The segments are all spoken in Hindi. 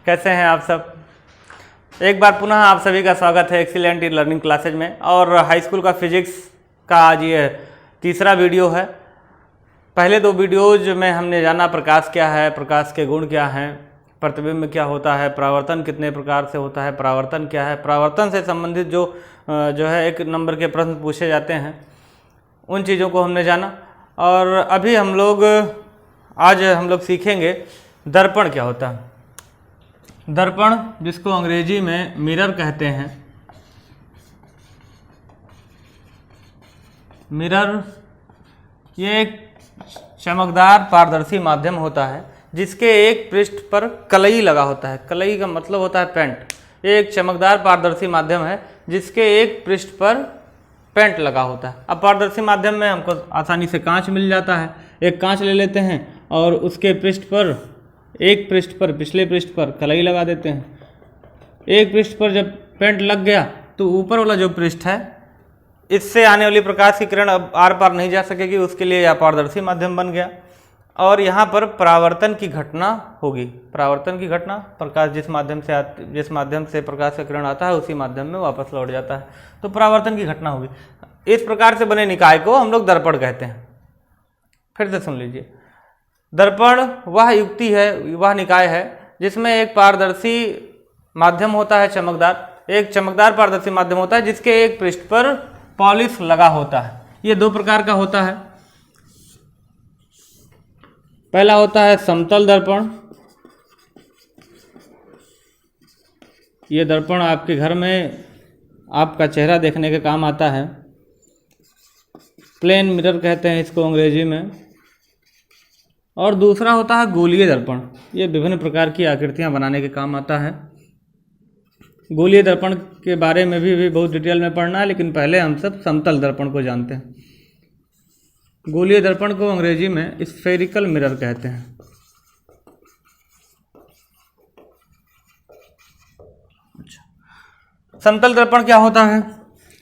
कैसे हैं आप सब। एक बार पुनः आप सभी का स्वागत है एक्सीलेंट इन लर्निंग क्लासेज में। और हाई स्कूल का फिजिक्स का आज ये तीसरा वीडियो है। पहले दो वीडियोज में हमने जाना प्रकाश क्या है, प्रकाश के गुण क्या हैं, प्रतिबिंब क्या होता है, परावर्तन कितने प्रकार से होता है, परावर्तन क्या है, परावर्तन से संबंधित जो है एक नंबर के प्रश्न पूछे जाते हैं, उन चीज़ों को हमने जाना। और अभी आज हम लोग सीखेंगे दर्पण क्या होता है। दर्पण, जिसको अंग्रेजी में मिरर कहते हैं। मिरर ये एक चमकदार पारदर्शी माध्यम होता है जिसके एक पृष्ठ पर कलई लगा होता है। कलई का मतलब होता है पेंट। ये एक चमकदार पारदर्शी माध्यम है जिसके एक पृष्ठ पर पेंट लगा होता है। अब पारदर्शी माध्यम में हमको आसानी से कांच मिल जाता है। एक कांच ले लेते हैं और उसके पृष्ठ पर, एक पृष्ठ पर, पिछले पृष्ठ पर कलई लगा देते हैं। एक पृष्ठ पर जब पेंट लग गया तो ऊपर वाला जो पृष्ठ है, इससे आने वाली प्रकाश की किरण अब आर पार नहीं जा सकेगी, उसके लिए यह पारदर्शी माध्यम बन गया। और यहाँ पर परावर्तन की घटना होगी। परावर्तन की घटना, प्रकाश जिस माध्यम से प्रकाश का किरण आता है उसी माध्यम में वापस लौट जाता है, तो परावर्तन की घटना होगी। इस प्रकार से बने निकाय को हम लोग दर्पण कहते हैं। फिर से सुन लीजिए, दर्पण वह युक्ति है, वह निकाय है जिसमें एक पारदर्शी माध्यम होता है, एक चमकदार पारदर्शी माध्यम होता है जिसके एक पृष्ठ पर पॉलिश लगा होता है। ये दो प्रकार का होता है। पहला होता है समतल दर्पण। ये दर्पण आपके घर में आपका चेहरा देखने के काम आता है। प्लेन मिरर कहते हैं इसको अंग्रेजी में। और दूसरा होता है गोलीय दर्पण। ये विभिन्न प्रकार की आकृतियां बनाने के काम आता है। गोलीय दर्पण के बारे में भी बहुत डिटेल में पढ़ना है, लेकिन पहले हम सब समतल दर्पण को जानते हैं। गोलीय दर्पण को अंग्रेजी में स्फेरिकल मिरर कहते हैं। समतल दर्पण क्या होता है?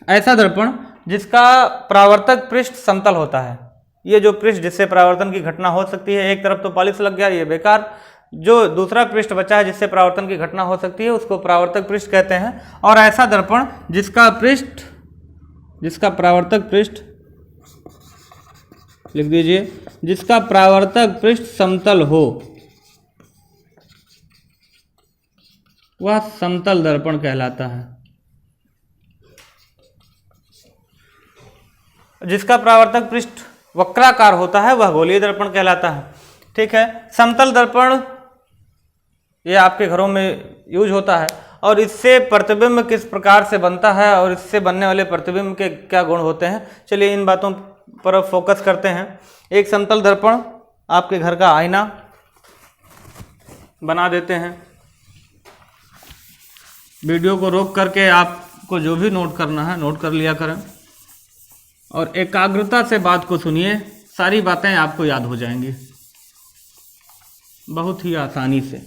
ऐसा दर्पण जिसका परावर्तक पृष्ठ समतल होता है। ये जो पृष्ठ जिससे परावर्तन की घटना हो सकती है, एक तरफ तो पॉलिश लग गया, ये बेकार। जो दूसरा पृष्ठ बचा है जिससे परावर्तन की घटना हो सकती है उसको परावर्तक पृष्ठ कहते हैं। और ऐसा दर्पण जिसका परावर्तक पृष्ठ, लिख दीजिए, जिसका परावर्तक पृष्ठ समतल हो, वह समतल दर्पण कहलाता है। जिसका परावर्तक पृष्ठ वक्राकार होता है वह गोलीय दर्पण कहलाता है। ठीक है। समतल दर्पण ये आपके घरों में यूज होता है। और इससे प्रतिबिंब किस प्रकार से बनता है और इससे बनने वाले प्रतिबिंब के क्या गुण होते हैं, चलिए इन बातों पर फोकस करते हैं। एक समतल दर्पण आपके घर का आईना बना देते हैं। वीडियो को रोक करके आपको जो भी नोट करना है नोट कर लिया करें और एकाग्रता से बात को सुनिए। सारी बातें आपको याद हो जाएंगी बहुत ही आसानी से।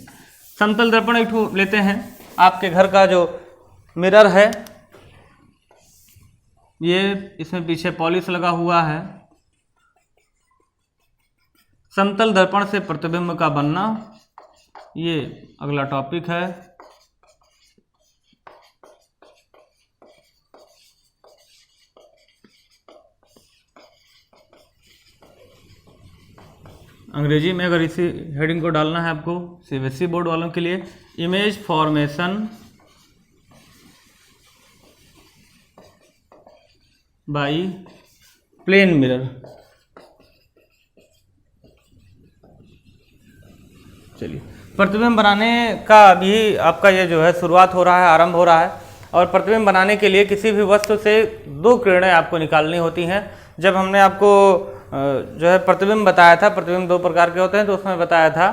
समतल दर्पण एक ठो लेते हैं। आपके घर का जो मिरर है, ये इसमें पीछे पॉलिश लगा हुआ है। समतल दर्पण से प्रतिबिंब का बनना, ये अगला टॉपिक है। अंग्रेजी में अगर इसी हेडिंग को डालना है आपको सीबीएसई बोर्ड वालों के लिए, image formation by plane mirror. चलिए, प्रतिबिंब बनाने का अभी आपका ये जो है शुरुआत हो रहा है, आरंभ हो रहा है। और प्रतिबिंब बनाने के लिए किसी भी वस्तु से दो किरणें आपको निकालनी होती हैं। जब हमने आपको जो है प्रतिबिंब बताया था, प्रतिबिंब दो प्रकार के होते हैं, तो उसमें बताया था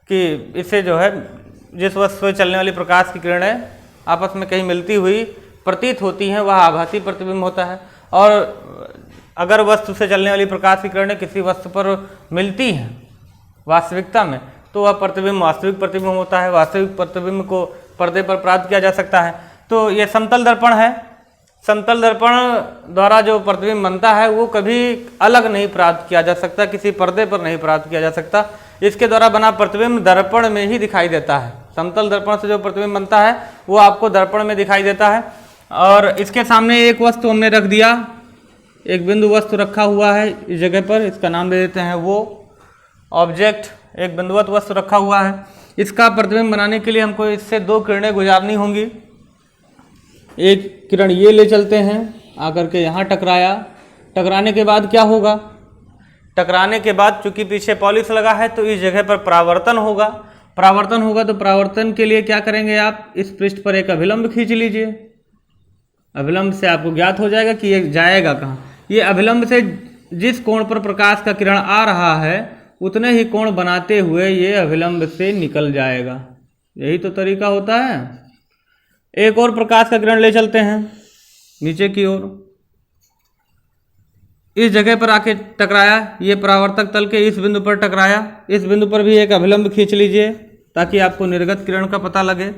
कि इससे जो है जिस वस्तु से चलने वाली प्रकाश की किरणें आपस में कहीं मिलती हुई प्रतीत होती हैं वह आभासी प्रतिबिंब होता है। और अगर वस्तु से चलने वाली प्रकाश की किरणें किसी वस्तु पर मिलती हैं वास्तविकता में, तो वह प्रतिबिंब वास्तविक प्रतिबिंब होता है। वास्तविक प्रतिबिंब को पर्दे पर प्राप्त किया जा सकता है। तो ये समतल दर्पण है। समतल दर्पण द्वारा जो प्रतिबिंब बनता है वो कभी अलग नहीं प्राप्त किया जा सकता, किसी पर्दे पर नहीं प्राप्त किया जा सकता। इसके द्वारा बना प्रतिबिंब दर्पण में ही दिखाई देता है। समतल दर्पण से जो प्रतिबिंब बनता है वो आपको दर्पण में दिखाई देता है। और इसके सामने एक वस्तु हमने रख दिया, एक बिंदु वस्तु रखा हुआ है इस जगह पर, इसका नाम दे देते हैं वो ऑब्जेक्ट, एक बिंदुवत वस्तु रखा हुआ है। इसका प्रतिबिंब बनाने के लिए हमको इससे दो किरणें गुजारनी होंगी। एक किरण ये ले चलते हैं, आकर के यहाँ टकराया, टकराने के बाद क्या होगा, टकराने के बाद चूंकि पीछे पॉलिश लगा है तो इस जगह पर परावर्तन होगा। परावर्तन होगा तो परावर्तन के लिए क्या करेंगे आप, इस पृष्ठ पर एक अभिलंब खींच लीजिए। अभिलंब से आपको ज्ञात हो जाएगा कि ये जाएगा कहाँ। ये अभिलंब से जिस कोण पर प्रकाश का किरण आ रहा है उतने ही कोण बनाते हुए ये अभिलंब से निकल जाएगा। यही तो तरीका होता है। एक और प्रकाश का किरण ले चलते हैं नीचे की ओर, इस जगह पर आके टकराया, ये परावर्तक तल के इस बिंदु पर टकराया। इस बिंदु पर भी एक अभिलंब खींच लीजिए ताकि आपको निर्गत किरण का पता लगे।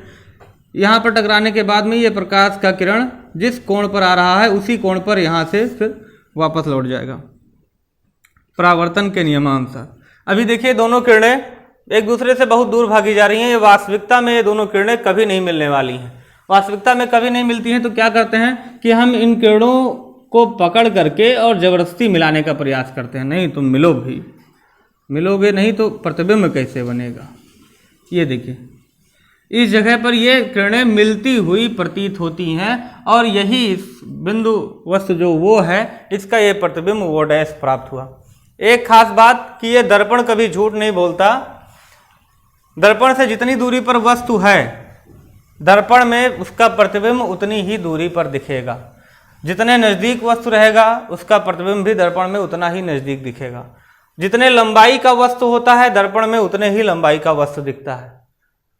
यहाँ पर टकराने के बाद में ये प्रकाश का किरण जिस कोण पर आ रहा है उसी कोण पर यहाँ से फिर वापस लौट जाएगा परावर्तन के नियमानुसार। अभी देखिए दोनों किरणें एक दूसरे से बहुत दूर भागी जा रही हैं। ये वास्तविकता में ये दोनों किरणें कभी नहीं मिलने वाली हैं। वास्तविकता में कभी नहीं मिलती हैं तो क्या करते हैं कि हम इन किरणों को पकड़ करके और जबरदस्ती मिलाने का प्रयास करते हैं। नहीं तुम मिलो भी, मिलोगे नहीं तो प्रतिबिंब कैसे बनेगा। ये देखिए इस जगह पर ये किरणें मिलती हुई प्रतीत होती हैं और यही इस बिंदु वस्तु जो वो है इसका ये प्रतिबिंब वो डैश प्राप्त हुआ। एक खास बात कि ये दर्पण कभी झूठ नहीं बोलता। दर्पण से जितनी दूरी पर वस्तु है दर्पण में उसका प्रतिबिंब उतनी ही दूरी पर दिखेगा। जितने नज़दीक वस्तु रहेगा उसका प्रतिबिंब भी दर्पण में उतना ही नज़दीक दिखेगा। जितने लंबाई का वस्तु होता है दर्पण में उतने ही लंबाई का वस्तु दिखता है।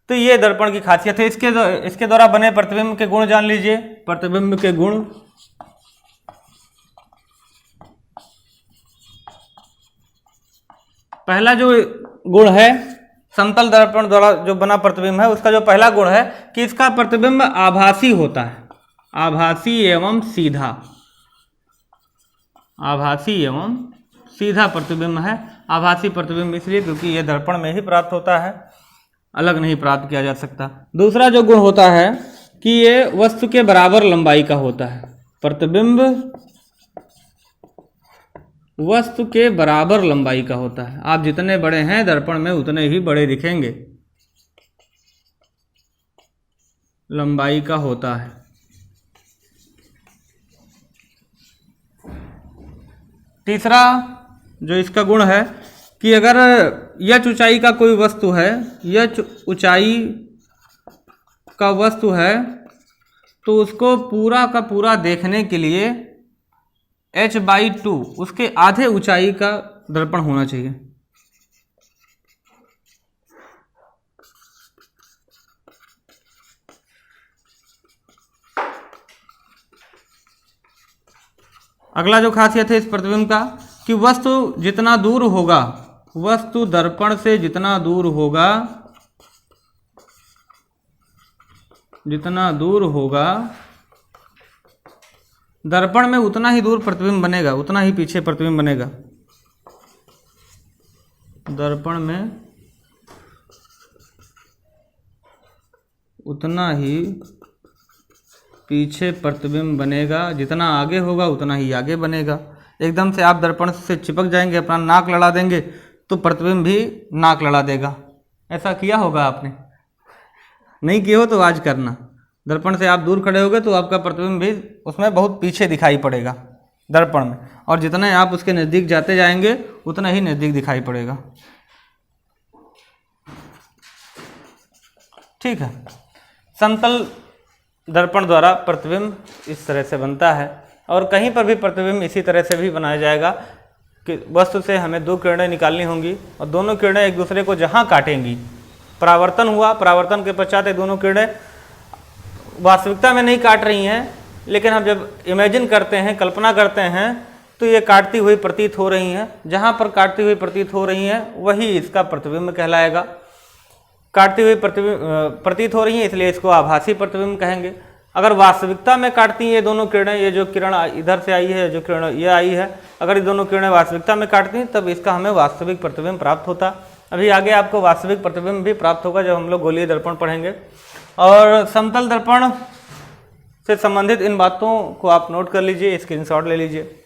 तो ये दर्पण की खासियत है। इसके द्वारा बने प्रतिबिंब के गुण जान लीजिए। प्रतिबिंब के गुण, पहला जो गुण है समतल दर्पण द्वारा जो बना प्रतिबिंब है उसका जो पहला गुण है कि इसका प्रतिबिंब आभासी होता है। आभासी एवं सीधा, आभासी एवं सीधा प्रतिबिंब है। आभासी प्रतिबिंब इसलिए क्योंकि यह दर्पण में ही प्राप्त होता है, अलग नहीं प्राप्त किया जा सकता। दूसरा जो गुण होता है कि ये वस्तु के बराबर लंबाई का होता है। प्रतिबिंब वस्तु के बराबर लंबाई का होता है। आप जितने बड़े हैं दर्पण में उतने ही बड़े दिखेंगे, लंबाई का होता है। तीसरा जो इसका गुण है कि अगर यह ऊंचाई का कोई वस्तु है, यह ऊंचाई का वस्तु है तो उसको पूरा का पूरा देखने के लिए h/2 उसके आधे ऊंचाई का दर्पण होना चाहिए। अगला जो खासियत है इस प्रतिबिंब का कि वस्तु जितना दूर होगा, वस्तु दर्पण से जितना दूर होगा, जितना दूर होगा दर्पण में उतना ही दूर प्रतिबिंब बनेगा, उतना ही पीछे प्रतिबिंब बनेगा। दर्पण में उतना ही पीछे प्रतिबिंब बनेगा, जितना आगे होगा उतना ही आगे बनेगा। एकदम से आप दर्पण से चिपक जाएंगे, अपना नाक लड़ा देंगे तो प्रतिबिंब भी नाक लड़ा देगा। ऐसा किया होगा आपने? नहीं किया हो तो आज करना। दर्पण से आप दूर खड़े होगे तो आपका प्रतिबिंब भी उसमें बहुत पीछे दिखाई पड़ेगा दर्पण में, और जितने आप उसके नज़दीक जाते जाएंगे उतना ही नज़दीक दिखाई पड़ेगा। ठीक है। समतल दर्पण द्वारा प्रतिबिंब इस तरह से बनता है और कहीं पर भी प्रतिबिंब इसी तरह से भी बनाया जाएगा कि वस्तु से हमें दो किरणें निकालनी होंगी और दोनों किरणें एक दूसरे को जहाँ काटेंगी, परावर्तन हुआ, परावर्तन के पश्चात ये दोनों किरणें वास्तविकता में नहीं काट रही हैं, लेकिन हम जब इमेजिन करते हैं, कल्पना करते हैं तो ये काटती हुई प्रतीत हो रही हैं। जहाँ पर काटती हुई प्रतीत हो रही हैं वही इसका प्रतिबिंब कहलाएगा। काटती हुई प्रतीत हो रही हैं इसलिए इसको आभासी प्रतिबिंब कहेंगे। अगर वास्तविकता में काटती हैं ये दोनों किरणें, ये जो किरण इधर से आई है, जो किरण ये आई है, अगर ये दोनों किरणें वास्तविकता में काटती हैं तब इसका हमें वास्तविक प्रतिबिंब प्राप्त होता। अभी आगे आपको वास्तविक प्रतिबिंब भी प्राप्त होगा जब हम लोग गोलीय दर्पण पढ़ेंगे। और समतल दर्पण से संबंधित इन बातों को आप नोट कर लीजिए, स्क्रीनशॉट ले लीजिए।